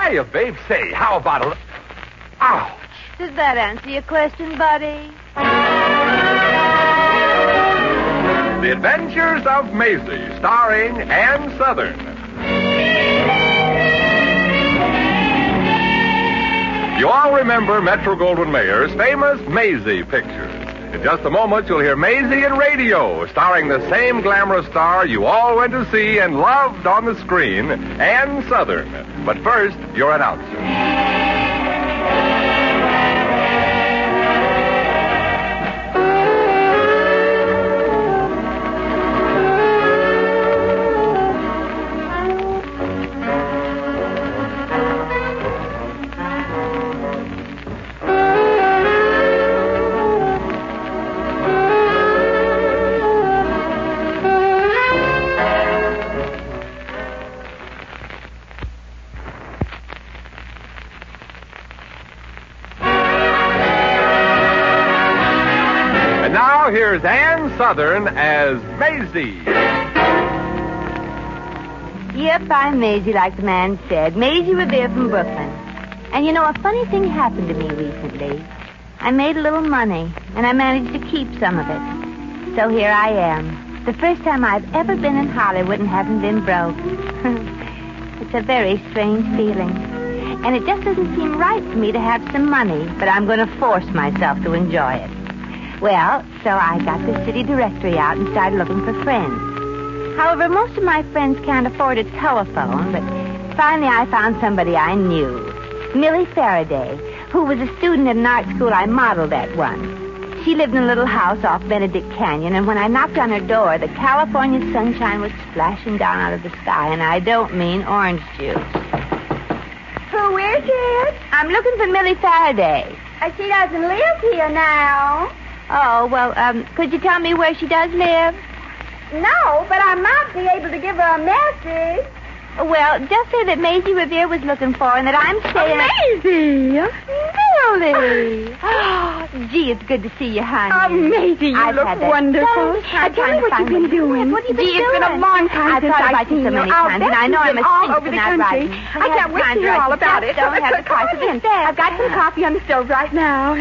Hiya, babe. Say, how about a... Ouch. Does that answer your question, buddy? The Adventures of Maisie, starring Ann Southern. You all remember Metro-Goldwyn-Mayer's famous Maisie pictures. In just a moment, you'll hear Maisie in radio, starring the same glamorous star you all went to see and loved on the screen, Ann Southern. But first, your announcer. Here's Ann Southern as Maisie. Yep, I'm Maisie, like the man said. Maisie Revere from Brooklyn. And you know, a funny thing happened to me recently. I made a little money, and I managed to keep some of it. So here I am. The first time I've ever been in Hollywood and haven't been broke. It's a very strange feeling. And it just doesn't seem right for me to have some money, but I'm going to force myself to enjoy it. Well, so I got the city directory out and started looking for friends. However, most of my friends can't afford a telephone, but finally I found somebody I knew. Millie Faraday, who was a student at an art school I modeled at once. She lived in a little house off Benedict Canyon, and when I knocked on her door, the California sunshine was splashing down out of the sky, and I don't mean orange juice. Who is it? I'm looking for Millie Faraday. She doesn't live here now. Oh, well, could you tell me where she does live? No, but I might be able to give her a message. Well, just say that Maisie Revere was looking for her and that I'm staying... Maisie! Millie! Oh, gee, it's good to see you, honey. Oh, Maisie, you look wonderful. Tell me what you've been doing. What have you been doing? It's been a long time since I've seen you. So many times, and I know I'm a all over the country. I can't wait to hear all about it. Don't have the car to the step. I've got some coffee on the stove right now.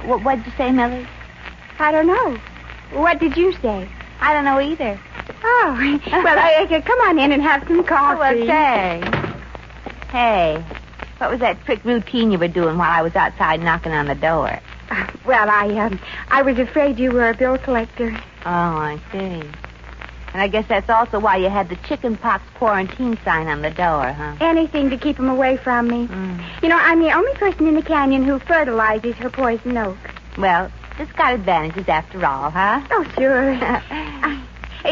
What'd you say, Millie? I don't know. What did you say? I don't know either. Oh, well, come on in and have some coffee. Oh, well, say. Hey, what was that trick routine you were doing while I was outside knocking on the door? Well, I was afraid you were a bill collector. Oh, I see. And I guess that's also why you had the chicken pox quarantine sign on the door, huh? Anything to keep them away from me. You know, I'm the only person in the canyon who fertilizes her poison oak. Well, it's got advantages after all, huh? Oh, sure.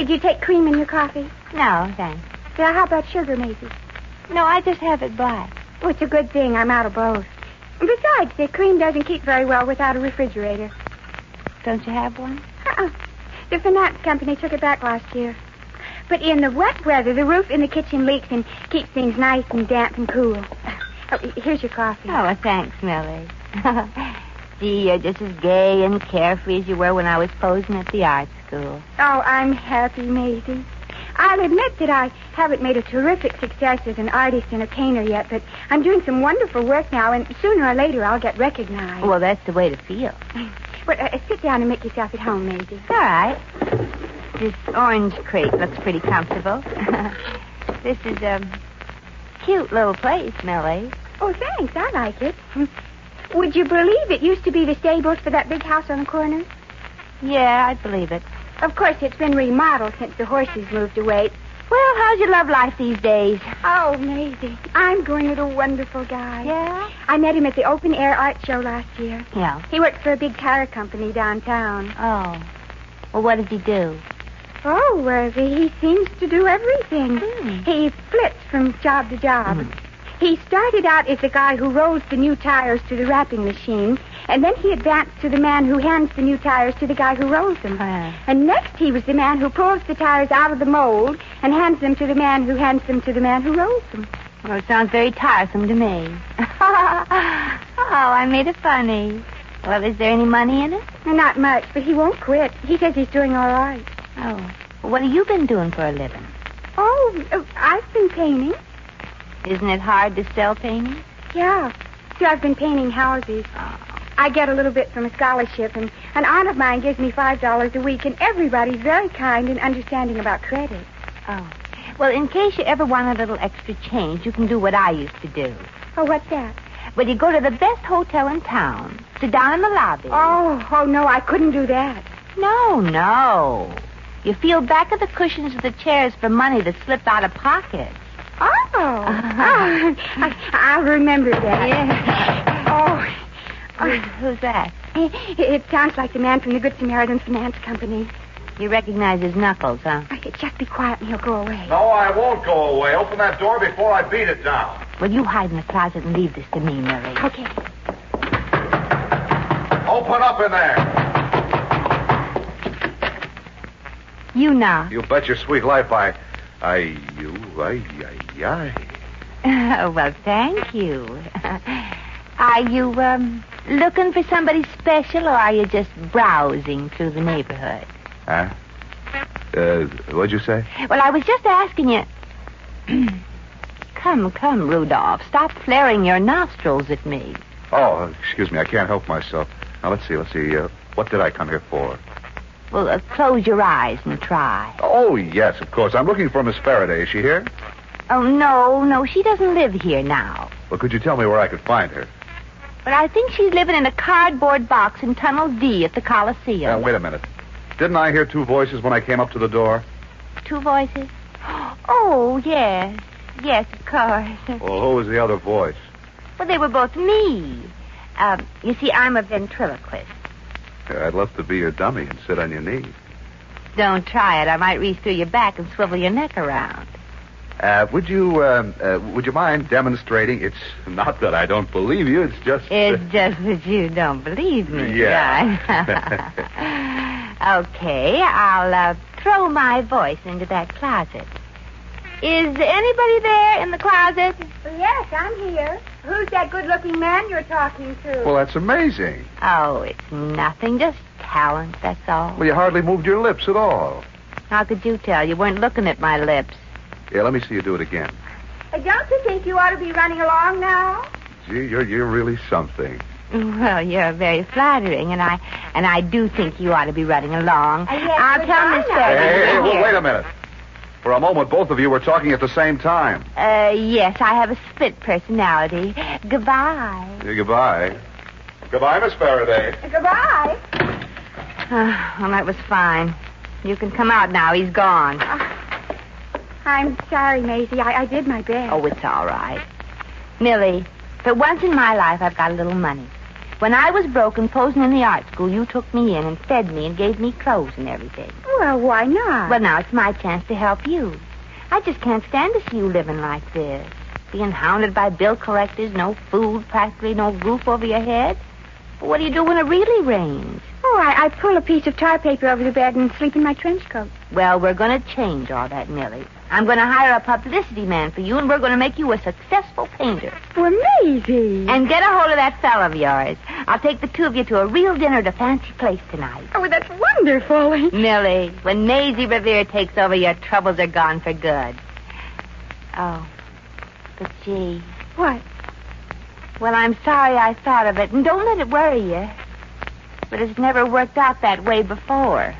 Do you take cream in your coffee? No, thanks. Well, how about sugar, Maisie? No, I just have it black. Oh, it's a good thing I'm out of both. Besides, the cream doesn't keep very well without a refrigerator. Don't you have one? The finance company took it back last year. But in the wet weather, the roof in the kitchen leaks and keeps things nice and damp and cool. Oh, here's your coffee. Oh, well, thanks, Millie. Gee, you're just as gay and carefree as you were when I was posing at the art school. Oh, I'm happy, Maisie. I'll admit that I haven't made a terrific success as an artist and a painter yet, but I'm doing some wonderful work now, and sooner or later I'll get recognized. Well, that's the way to feel. Well, sit down and make yourself at home, Maisie. All right. This orange crate looks pretty comfortable. This is a cute little place, Millie. Oh, thanks. I like it. Would you believe it used to be the stables for that big house on the corner? Yeah, I'd believe it. Of course, it's been remodeled since the horses moved away. Well, how's your love life these days? Oh, Maisie, I'm going with a wonderful guy. Yeah? I met him at the open-air art show last year. Yeah. He works for a big car company downtown. Oh. Well, what does he do? Oh, he seems to do everything. He flits from job to job. He started out as the guy who rolls the new tires to the wrapping machine, and then he advanced to the man who hands the new tires to the guy who rolls them. And next he was the man who pulls the tires out of the mold and hands them to the man who hands them to the man who rolls them. Well, it sounds very tiresome to me. Oh, I made it funny. Well, is there any money in it? Not much, but he won't quit. He says he's doing all right. Oh. Well, what have you been doing for a living? Oh, I've been painting. Isn't it hard to sell paintings? Yeah. See, I've been painting houses. I get a little bit from a scholarship, and an aunt of mine gives me $5 a week, and everybody's very kind and understanding about credit. Oh. Well, in case you ever want a little extra change, you can do what I used to do. Oh, what's that? Well, you go to the best hotel in town. Sit down in the lobby. Oh, no, I couldn't do that. No. You feel back of the cushions of the chairs for money that slipped out of pockets. I'll remember that. Yeah. Who's that? It sounds like the man from the Good Samaritan Finance Company. You recognize his knuckles, huh? Just be quiet and he'll go away. No, I won't go away. Open that door before I beat it down. Well, you hide in the closet and leave this to me, Millie. Okay. Open up in there. You knock. You bet your sweet life I. Well, thank you. Are you, looking for somebody special, or are you just browsing through the neighborhood? Huh? What'd you say? Well, I was just asking you... Come, Rudolph. Stop flaring your nostrils at me. Oh, excuse me. I can't help myself. Now, let's see. What did I come here for? Well, close your eyes and try. Oh, yes, of course. I'm looking for Miss Faraday. Is she here? Oh, no. She doesn't live here now. Well, could you tell me where I could find her? But I think she's living in a cardboard box in Tunnel D at the Coliseum. Wait a minute. Didn't I hear two voices when I came up to the door? Two voices? Oh, yes. Yes, of course. Well, who was the other voice? Well, they were both me. You see, I'm a ventriloquist. I'd love to be your dummy and sit on your knee. Don't try it. I might reach through your back and swivel your neck around. Would you mind demonstrating? It's not that I don't believe you. It's just... It's just that you don't believe me. Yeah. Right? Okay, I'll throw my voice into that closet. Is anybody there in the closet? Yes, I'm here. Who's that good-looking man you're talking to? Well, that's amazing. Oh, it's nothing. Just talent, that's all. Well, you hardly moved your lips at all. How could you tell? You weren't looking at my lips. Yeah, let me see you do it again. Don't you think you ought to be running along now? Gee, you're really something. Well, you're very flattering, and I do think you ought to be running along. Yes, I'll tell Miss Faraday. Hey, well, wait a minute. For a moment, both of you were talking at the same time. Yes, I have a split personality. Goodbye. Yeah, goodbye. Goodbye, Miss Faraday. Goodbye. Well, that was fine. You can come out now. He's gone. I'm sorry, Maisie. I did my best. Oh, it's all right. Millie, for once in my life, I've got a little money. When I was broke and posing in the art school, you took me in and fed me and gave me clothes and everything. Well, why not? Well, now it's my chance to help you. I just can't stand to see you living like this. Being hounded by bill collectors, no food, practically no roof over your head. What do you do when it really rains? Oh, I pull a piece of tar paper over the bed and sleep in my trench coat. Well, we're going to change all that, Millie. I'm going to hire a publicity man for you, and we're going to make you a successful painter. Well, Maisie. And get a hold of that fella of yours. I'll take the two of you to a real dinner at a fancy place tonight. Oh, that's wonderful. Millie, when Maisie Revere takes over, your troubles are gone for good. Oh, but gee. What? Well, I'm sorry I thought of it, and don't let it worry you. But it's never worked out that way before.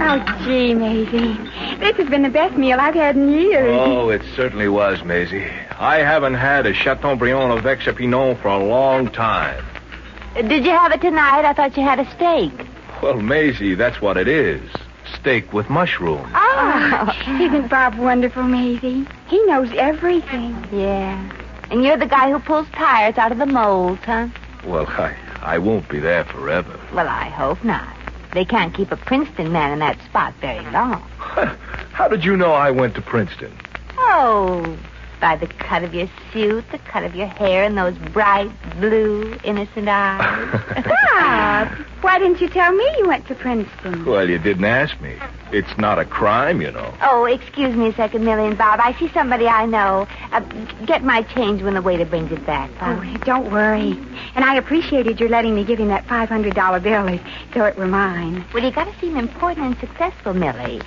Oh, gee, Maisie. This has been the best meal I've had in years. Oh, it certainly was, Maisie. I haven't had a Chateaubriand avec Chapignon for a long time. Did you have it tonight? I thought you had a steak. Well, Maisie, that's what it is. Steak with mushrooms. Oh, isn't Bob wonderful, Maisie? He knows everything. Yeah. And you're the guy who pulls tires out of the molds, huh? Well, I won't be there forever. Well, I hope not. They can't keep a Princeton man in that spot very long. How did you know I went to Princeton? Oh, By the cut of your suit, the cut of your hair, and those bright, blue, innocent eyes. Bob, why didn't you tell me you went to Princeton? Well, you didn't ask me. It's not a crime, you know. Oh, excuse me a second, Millie and Bob. I see somebody I know. Get my change when the waiter brings it back. Oh, don't worry. And I appreciated your letting me give him that $500 bill so it were mine. Well, you got to seem important and successful, Millie.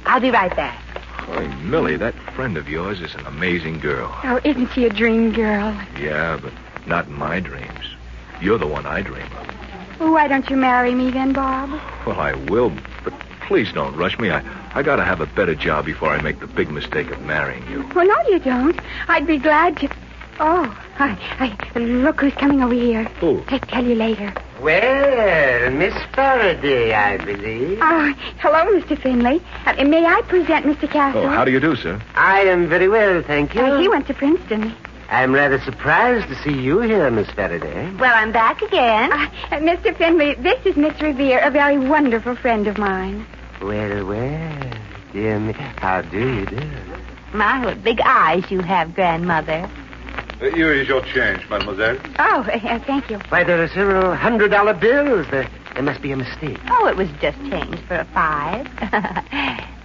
I'll be right back. Hey, Millie, that friend of yours is an amazing girl. Oh, isn't she a dream girl? Yeah, but not in my dreams. You're the one I dream of. Well, why don't you marry me then, Bob? Well, I will, but please don't rush me. I got to have a better job before I make the big mistake of marrying you. Well, no, you don't. I'd be glad to... Oh, look who's coming over here. Who? I'll tell you later. Well, Miss Faraday, I believe. Oh, hello, Mr. Finley. May I present Mr. Castle? Oh, how do you do, sir? I am very well, thank you. He went to Princeton. I'm rather surprised to see you here, Miss Faraday. Well, I'm back again. Mr. Finley, this is Miss Revere, a very wonderful friend of mine. Well, dear me, how do you do? My, what big eyes you have, grandmother. Here is your change, mademoiselle. Oh, thank you. Why, there are several $100 bills. There must be a mistake. Oh, it was just changed for a 5.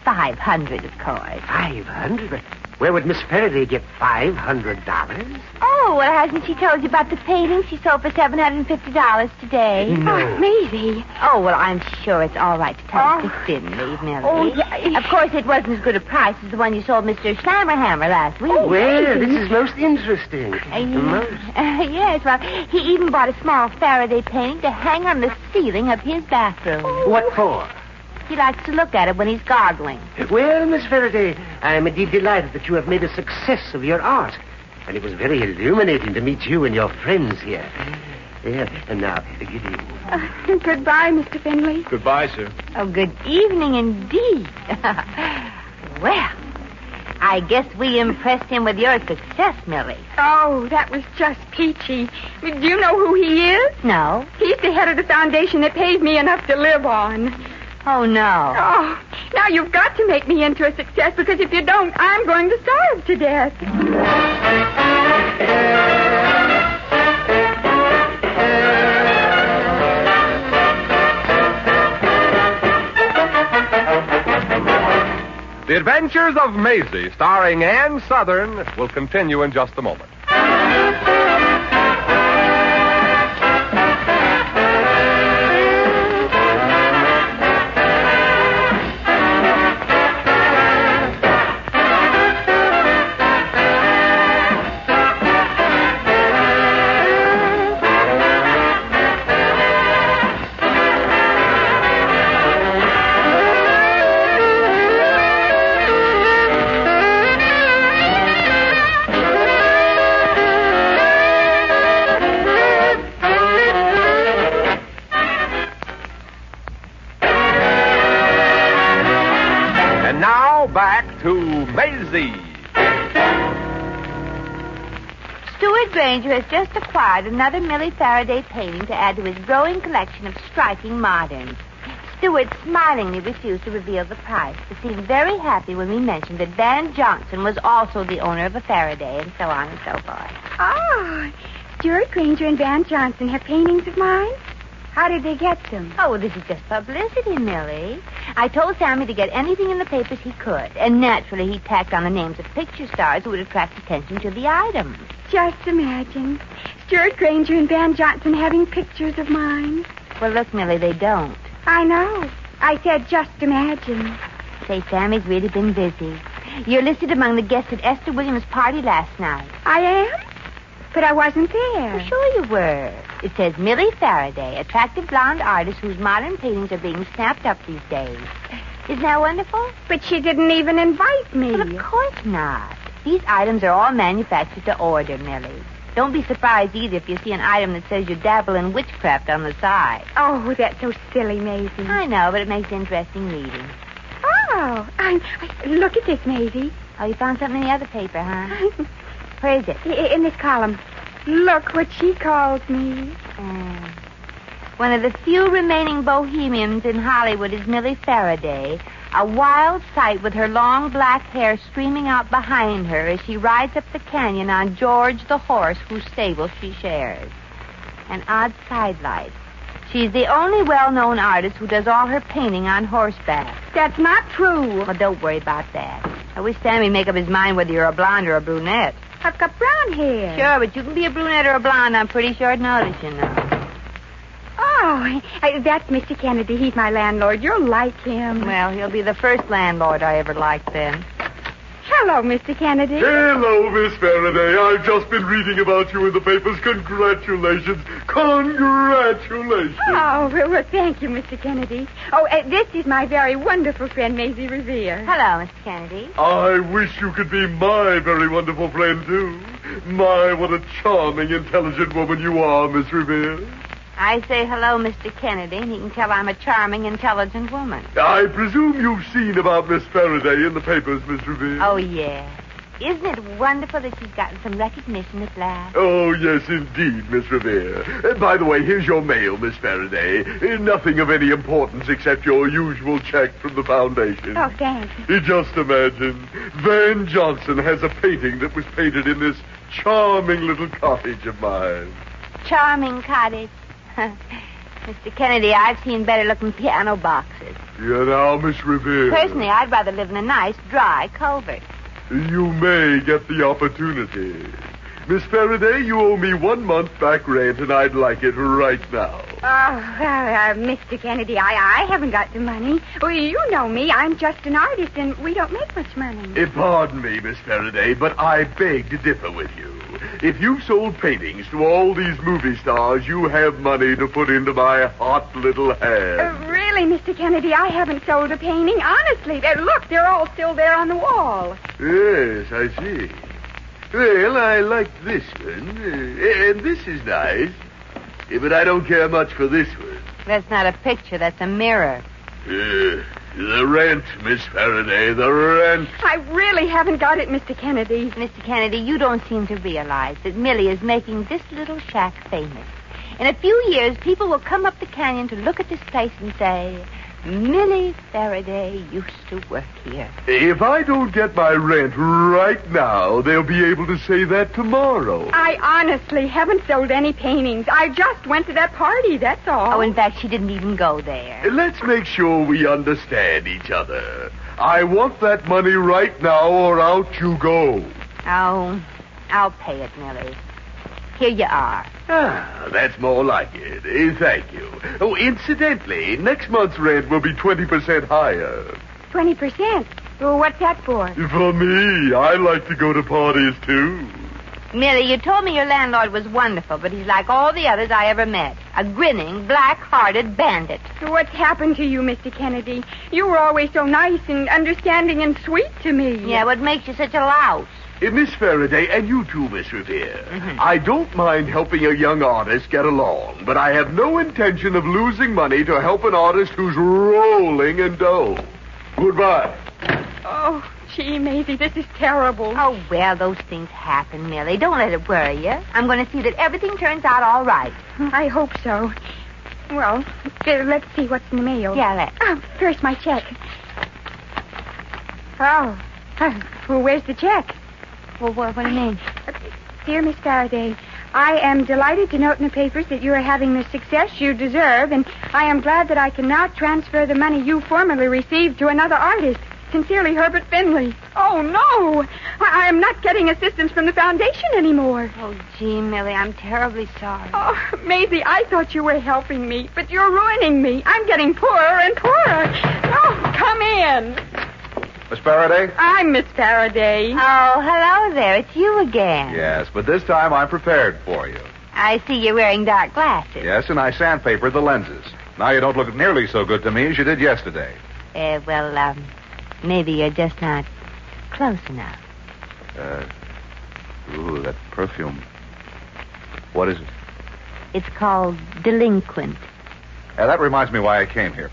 500, of course. 500? Where would Miss Faraday get $500? Oh, well, hasn't she told you about the painting she sold for $750 today? No. Oh, Maisie. Oh, well, I'm sure it's all right to tell Mr. Finley, Millie. Oh, yeah. Of course, it wasn't as good a price as the one you sold Mr. Slammerhammer last week. Well, this is most interesting. Most. Yes, well, he even bought a small Faraday painting to hang on the ceiling of his bathroom. What for? He likes to look at it when he's gargling. Well, Miss Faraday, I am indeed delighted that you have made a success of your art. And it was very illuminating to meet you and your friends here. And now, good evening. Goodbye, Mr. Finley. Goodbye, sir. Oh, good evening indeed. Well, I guess we impressed him with your success, Millie. Oh, that was just peachy. Do you know who he is? No? He's the head of the foundation that pays me enough to live on. Oh, no. Oh, now you've got to make me into a success, because if you don't, I'm going to starve to death. The Adventures of Maisie, starring Ann Southern, will continue in just a moment. Back to Maisie. Stuart Granger has just acquired another Millie Faraday painting to add to his growing collection of striking moderns. Stuart smilingly refused to reveal the price, but seemed very happy when we mentioned that Van Johnson was also the owner of a Faraday, and so on and so forth. Oh, Stuart Granger and Van Johnson have paintings of mine? How did they get them? Oh, this is just publicity, Millie. I told Sammy to get anything in the papers he could, and naturally he tacked on the names of picture stars who would attract attention to the items. Just imagine. Stuart Granger and Van Johnson having pictures of mine. Well, look, Millie, they don't. I know. I said just imagine. Say, Sammy's really been busy. You're listed among the guests at Esther Williams' party last night. I am? But I wasn't there. Well, sure you were. It says Millie Faraday, attractive blonde artist whose modern paintings are being snapped up these days. Isn't that wonderful? But she didn't even invite me. Well, of course not. These items are all manufactured to order, Millie. Don't be surprised either if you see an item that says you dabble in witchcraft on the side. Oh, that's so silly, Maisie. I know, but it makes interesting reading. Oh, look at this, Maisie. Oh, you found something in the other paper, huh? Where is it? In this column. Look what she calls me. One of the few remaining bohemians in Hollywood is Millie Faraday, A wild sight with her long black hair streaming out behind her as she rides up the canyon on George the horse whose stable she shares. An odd sidelight. She's the only well-known artist who does all her painting on horseback. That's not true. Well, don't worry about that. I wish Sammy make up his mind whether you're a blonde or a brunette. I've got brown hair. Sure, but you can be a brunette or a blonde on pretty short notice, you know. Oh, that's Mr. Kennedy. He's my landlord. You'll like him. Well, he'll be the first landlord I ever liked then. Hello, Mr. Kennedy. Hello, Miss Faraday. I've just been reading about you in the papers. Congratulations. Congratulations. Oh, well, thank you, Mr. Kennedy. Oh, this is my very wonderful friend, Maisie Revere. Hello, Mr. Kennedy. I wish you could be my very wonderful friend, too. My, what a charming, intelligent woman you are, Miss Revere. I say hello, Mr. Kennedy, and he can tell I'm a charming, intelligent woman. I presume you've seen about Miss Faraday in the papers, Miss Revere. Oh, yeah. Isn't it wonderful that she's gotten some recognition at last? Oh, yes, indeed, Miss Revere. By the way, here's your mail, Miss Faraday. Nothing of any importance except your usual check from the foundation. Oh, thanks. Just imagine, Van Johnson has a painting that was painted in this charming little cottage of mine. Charming cottage. Mr. Kennedy, I've seen better-looking piano boxes. Yeah, now, Miss Revere. Personally, I'd rather live in a nice, dry culvert. You may get the opportunity. Miss Faraday, you owe me 1 month back rent, and I'd like it right now. Oh, well, Mr. Kennedy, I haven't got the money. Well, you know me. I'm just an artist, and we don't make much money. Pardon me, Miss Faraday, but I beg to differ with you. If you've sold paintings to all these movie stars, you have money to put into my hot little hand. Really, Mr. Kennedy, I haven't sold a painting. Honestly. Look, they're all still there on the wall. Yes, I see. Well, I like this one. And this is nice. But I don't care much for this one. That's not a picture. That's a mirror. The rent, Miss Faraday, the rent. I really haven't got it, Mr. Kennedy. Mr. Kennedy, you don't seem to realize that Millie is making this little shack famous. In a few years, people will come up the canyon to look at this place and say, Millie Faraday used to work here. If I don't get my rent right now, they'll be able to say that tomorrow. I honestly haven't sold any paintings. I just went to that party, that's all. Oh, in fact, she didn't even go there. Let's make sure we understand each other. I want that money right now, or out you go. Oh, I'll pay it, Millie. Here you are. Ah, that's more like it. Thank you. Oh, incidentally, next month's rent will be 20% higher. 20%? Well, what's that for? For me, I like to go to parties, too. Millie, you told me your landlord was wonderful, but he's like all the others I ever met. A grinning, black-hearted bandit. What's happened to you, Mr. Kennedy? You were always so nice and understanding and sweet to me. Yeah, what makes you such a louse? Miss Faraday, and you too, Miss Revere. Mm-hmm. I don't mind helping a young artist get along, but I have no intention of losing money to help an artist who's rolling in dough. Goodbye. Oh, gee, Maisie, this is terrible. Oh, well, those things happen, Millie. Don't let it worry you. I'm going to see that everything turns out all right. I hope so. Well, let's see what's in the mail. Yeah, let's. Oh, first my check. Oh, well, where's the check? Well, what do you mean? Dear Miss Faraday, I am delighted to note in the papers that you are having the success you deserve, and I am glad that I can now transfer the money you formerly received to another artist. Sincerely, Herbert Finley. Oh, no! I am not getting assistance from the foundation anymore. Oh, gee, Millie, I'm terribly sorry. Oh, Maisie, I thought you were helping me, but you're ruining me. I'm getting poorer and poorer. Oh, come in. Miss Faraday? I'm Miss Faraday. Oh, hello there. It's you again. Yes, but this time I'm prepared for you. I see you're wearing dark glasses. Yes, and I sandpapered the lenses. Now you don't look nearly so good to me as you did yesterday. Well, maybe you're just not close enough. Ooh, that perfume. What is it? It's called Delinquent. That reminds me why I came here.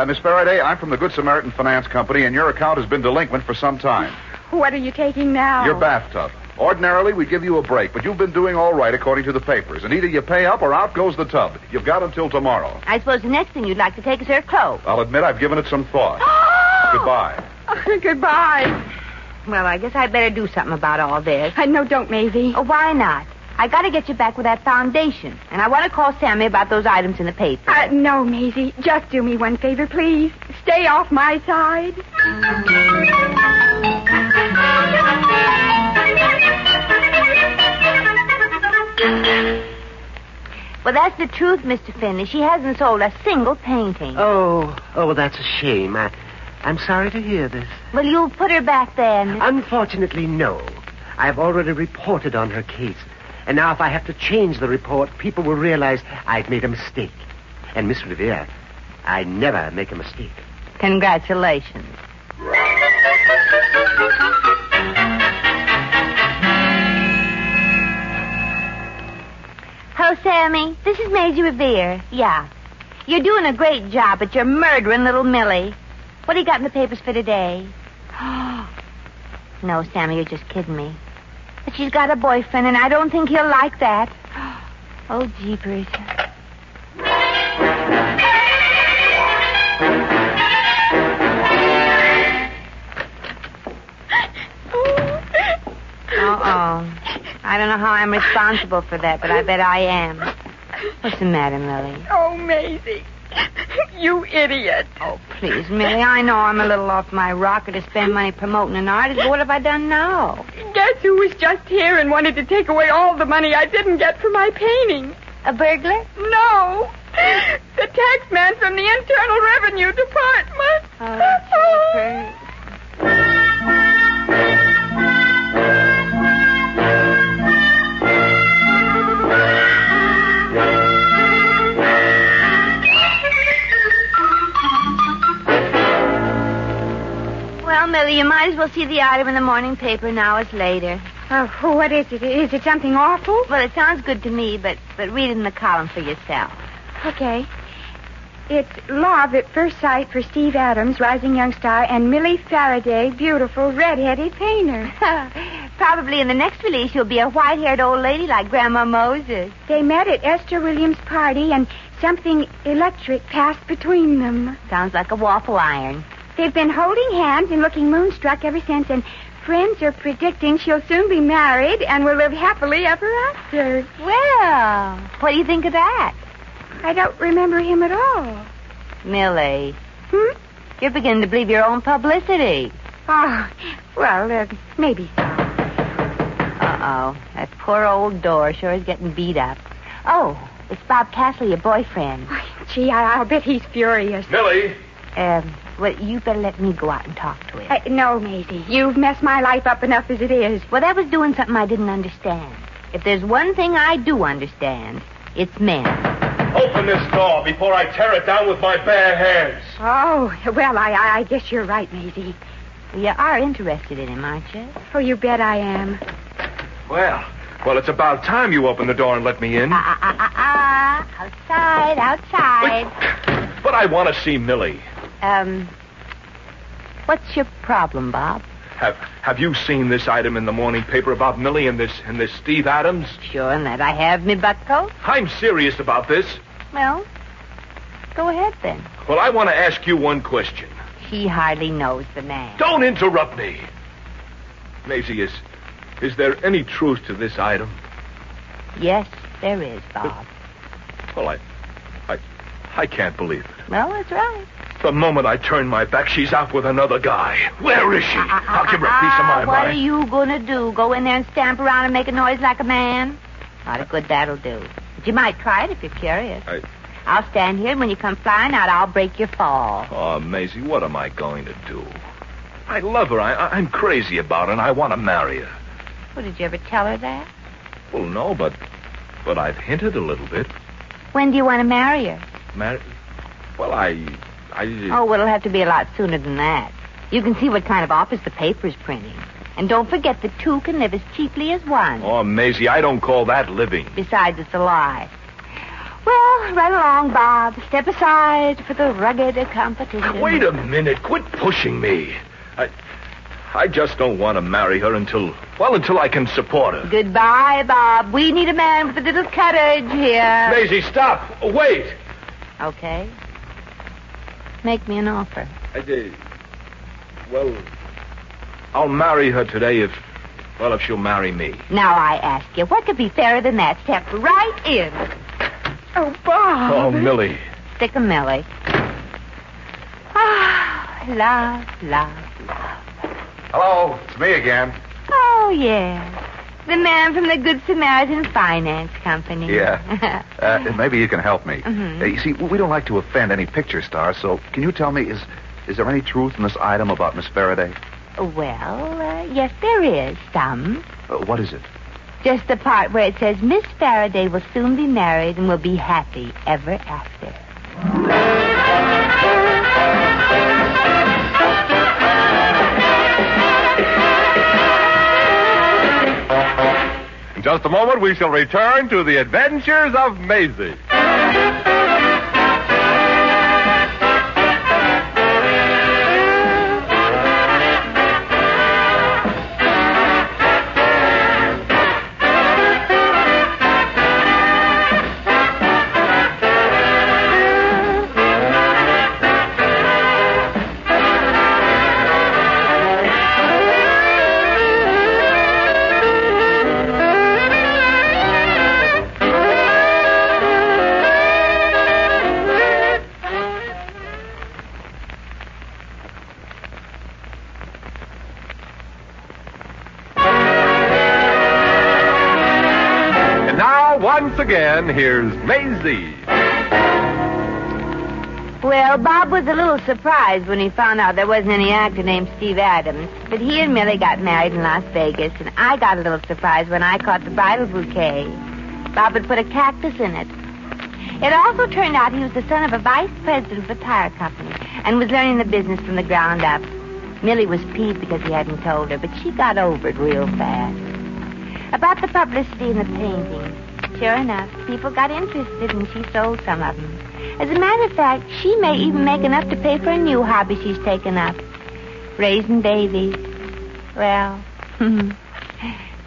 Miss Faraday, I'm from the Good Samaritan Finance Company, and your account has been delinquent for some time. What are you taking now? Your bathtub. Ordinarily, we'd give you a break, but you've been doing all right according to the papers, and either you pay up or out goes the tub. You've got until tomorrow. I suppose the next thing you'd like to take is her clothes. I'll admit I've given it some thought. Goodbye. Goodbye. Well, I guess I'd better do something about all this. No, don't, Maisie. Oh, why not? I got to get you back with that foundation. And I want to call Sammy about those items in the paper. No, Maisie. Just do me one favor, please. Stay off my side. Well, that's the truth, Mr. Finley. She hasn't sold a single painting. Oh, well, that's a shame. I'm sorry to hear this. Well, you'll put her back then. Unfortunately, no. I've already reported on her case. And now if I have to change the report, people will realize I've made a mistake. And, Miss Revere, I never make a mistake. Congratulations. Hello, Sammy. This is Maisie Revere. Yeah. You're doing a great job, but you're murdering little Millie. What do you got in the papers for today? No, Sammy, you're just kidding me. But she's got a boyfriend, and I don't think he'll like that. Oh, jeepers. Uh-oh. I don't know how I'm responsible for that, but I bet I am. What's the matter, Millie? Oh, Maisie. You idiot. Oh, please, Millie, I know I'm a little off my rocker to spend money promoting an artist, but what have I done now? Guess who was just here and wanted to take away all the money I didn't get for my painting? A burglar? No. The tax man from the Internal Revenue Department. Oh, jeepers. Well, Millie, you might as well see the item in the morning paper an hour later. Oh, what is it? Is it something awful? Well, it sounds good to me, but read it in the column for yourself. Okay. It's love at first sight for Steve Adams, rising young star, and Millie Faraday, beautiful red-headed painter. Probably in the next release you'll be a white-haired old lady like Grandma Moses. They met at Esther Williams' party, and something electric passed between them. Sounds like a waffle iron. They've been holding hands and looking moonstruck ever since, and friends are predicting she'll soon be married and will live happily ever after. Well, what do you think of that? I don't remember him at all. Millie. You're beginning to believe your own publicity. Oh, well, maybe so. Uh-oh. That poor old door sure is getting beat up. Oh, it's Bob Castle, your boyfriend. Oh, gee, I'll bet he's furious. Millie! Well, you better let me go out and talk to him. No, Maisie. You've messed my life up enough as it is. Well, that was doing something I didn't understand. If there's one thing I do understand, it's men. Open this door before I tear it down with my bare hands. Oh, well, I guess you're right, Maisie. You are interested in him, aren't you? Oh, you bet I am. Well, it's about time you opened the door and let me in. Outside. But I want to see Millie. What's your problem, Bob? Have you seen this item in the morning paper about Millie and this Steve Adams? Sure, and that I have, me bucko. I'm serious about this. Well, go ahead then. Well, I want to ask you one question. He hardly knows the man. Don't interrupt me. Maisie, is there any truth to this item? Yes, there is, Bob. Well, I can't believe it. Well, that's right. The moment I turn my back, she's out with another guy. Where is she? I'll give her a piece of my What mind. are you going to do? Go in there and stamp around and make a noise like a man? Not a good that'll do. But you might try it if you're curious. I'll stand here, and when you come flying out, I'll break your fall. Oh, Maisie, what am I going to do? I love her. I'm crazy about her, and I want to marry her. Well, did you ever tell her that? Well, no, but I've hinted a little bit. When do you want to marry her? Marry? Well, Oh, well, it'll have to be a lot sooner than that. You can see what kind of office the paper's printing. And don't forget that two can live as cheaply as one. Oh, Maisie, I don't call that living. Besides, it's a lie. Well, right along, Bob. Step aside for the rugged competition. Wait a minute. Quit pushing me. I just don't want to marry her until I can support her. Goodbye, Bob. We need a man with a little courage here. Maisie, stop. Wait. Okay. Make me an offer. Well, I'll marry her today if she'll marry me. Now I ask you, what could be fairer than that? Step right in. Oh, Bob. Oh, Millie. Stick a Millie. Ah, love, love, love. Hello, it's me again. Oh, yes. The man from the Good Samaritan Finance Company. Yeah. Maybe you can help me. Mm-hmm. You see, we don't like to offend any picture stars, so can you tell me, is there any truth in this item about Miss Faraday? Well, yes, there is some. What is it? Just the part where it says Miss Faraday will soon be married and will be happy ever after. In just a moment, we shall return to the adventures of Maisie. Once again, here's Maisie. Well, Bob was a little surprised when he found out there wasn't any actor named Steve Adams. But he and Millie got married in Las Vegas, and I got a little surprised when I caught the bridal bouquet. Bob had put a cactus in it. It also turned out he was the son of a vice president of a tire company and was learning the business from the ground up. Millie was peeved because he hadn't told her, but she got over it real fast. About the publicity and the painting. Sure enough, people got interested, and she sold some of them. As a matter of fact, she may even make enough to pay for a new hobby she's taken up. Raising babies. Well, come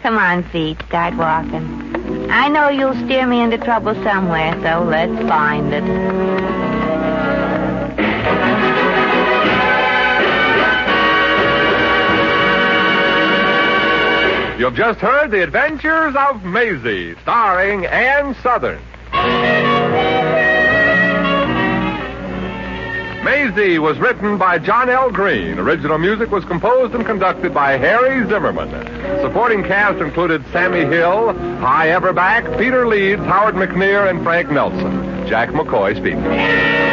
on, feet, start walking. I know you'll steer me into trouble somewhere, so let's find it. You've just heard The Adventures of Maisie, starring Ann Sothern. Maisie was written by John L. Green. Original music was composed and conducted by Harry Zimmerman. Supporting cast included Sammy Hill, Hy Everback, Peter Leeds, Howard McNear, and Frank Nelson. Jack McCoy speaking.